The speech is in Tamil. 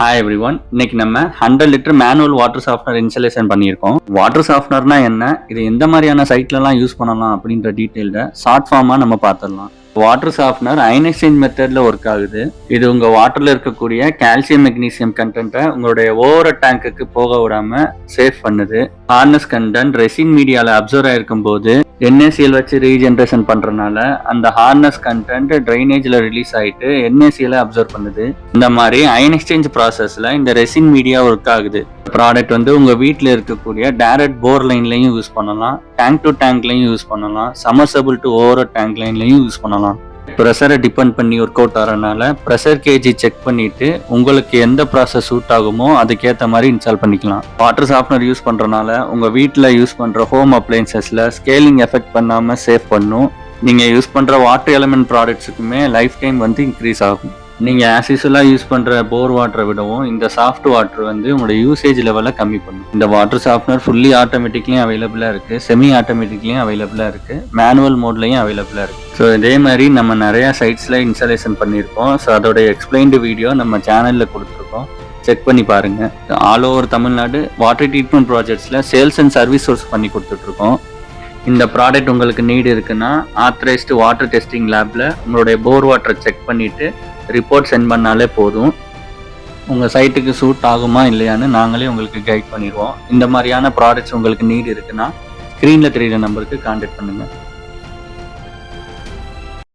Hi every one. இன்னைக்கு நம்ம 100 litre manual water softener installation பண்ணியிருக்கோம். வாட்டர் சாஃப்ட்னர்னா என்ன, இது எந்த மாதிரியான சைட்லலாம் யூஸ் பண்ணலாம் அப்படின்ற டீட்டெயில்ட ஷார்ட் ஃபார்மாக நம்ம பார்த்துடலாம். வாட்டர் சாஃப்ட்னர் அயன் எக்ஸ்சேஞ்ச் மெத்தட்ல ஒர்க் ஆகுது. இது உங்க வாட்டர்ல இருக்கக்கூடிய கால்சியம் மெக்னீசியம் கண்டென்ட்டை உங்களுடைய ஓவர் டேங்குக்கு போக விடாம சேவ் பண்ணுது. ஹார்னஸ் கண்டென்ட் ரெசின் மீடியால அப்சர்வ் ஆயிருக்கும் போது NaCl வச்சு ரீஜென்ரேஷன் பண்றதுனால அந்த ஹார்னஸ் கண்டென்ட் ட்ரைனேஜ்ல ரிலீஸ் ஆயிட்டு NaCl அப்சர்வ் பண்ணுது. இந்த மாதிரி அயன் எக்ஸ்சேஞ்ச் ப்ராசஸ்ல இந்த ரெசின் மீடியா ஒர்க் ஆகுது. ப்ராடக்ட் வந்து உங்க வீட்டில் இருக்கக்கூடிய டைரக்ட் போர் லைன்லையும் யூஸ் பண்ணலாம், டேங்க் டு டேங்க்லையும் யூஸ் பண்ணலாம், சமர்சபிள் டு ஓவர் டேங்க் லைன்லையும் யூஸ் பண்ணலாம். ப்ரெஷரை டிபெண்ட் பண்ணி ஒர்க் அவுட் ஆகிறதுனால ப்ரெஷர் கேஜி செக் பண்ணிட்டு உங்களுக்கு எந்த ப்ராசஸ் சூட் ஆகுமோ அதுக்கேற்ற மாதிரி இன்ஸ்டால் பண்ணிக்கலாம். வாட்டர் சாஃப்ட்னர் யூஸ் பண்ணுறதுனால உங்கள் வீட்டில் யூஸ் பண்ணுற ஹோம் அப்ளையன்சஸில் ஸ்கேலிங் எஃபெக்ட் பண்ணாமல் சேவ் பண்ணும். நீங்கள் யூஸ் பண்ணுற வாட்டர் எலமெண்ட் ப்ராடக்ட்ஸுக்குமே லைஃப் டைம் வந்து இன்க்ரீஸ் ஆகும். நீங்கள் ஆஸ் யூஸ்வலாக யூஸ் பண்ணுற போர் வாட்டரை விடவும் இந்த சாஃப்ட் வாட்டர் வந்து உங்களோட யூசேஜ் லெவலை கம்மி பண்ணும். இந்த வாட்டர் சாஃப்ட்னர் ஃபுல்லி ஆட்டோமேட்டிக்லையும் அவைலபிளாக இருக்குது, செமி ஆட்டோமேட்டிக்லையும் அவைலபிளாக இருக்குது, மேனுவல் மோட்லையும் அவைலபிளாக இருக்குது. ஸோ இதே மாதிரி நம்ம நிறையா சைட்ஸில் இன்ஸ்டாலேஷன் பண்ணியிருக்கோம். ஸோ அதோடைய எக்ஸ்பிளைன்டு வீடியோ நம்ம சேனலில் கொடுத்துருக்கோம், செக் பண்ணி பாருங்கள். All over Tamil Nadu water treatment ப்ராஜெக்ட்ஸில் சேல்ஸ் அண்ட் சர்வீஸ் சோர்ஸ் பண்ணி கொடுத்துட்ருக்கோம். இந்த ப்ராடக்ட் உங்களுக்கு நீடு இருக்குன்னா ஆத்தரைஸ்டு வாட்டர் டெஸ்டிங் லேபில் உங்களுடைய போர் வாட்டரை செக் பண்ணிவிட்டு ரிப்போர்ட் சென்ட் பண்ணாலே போதும். உங்கள் சைட்டுக்கு சூட் ஆகுமா இல்லையான்னு நாங்களே உங்களுக்கு கைட் பண்ணிடுவோம். இந்த மாதிரியான ப்ராடக்ட்ஸ் உங்களுக்கு நீடு இருக்குன்னா ஸ்க்ரீனில் தெரியுற நம்பருக்கு கான்டாக்ட் பண்ணுங்கள்.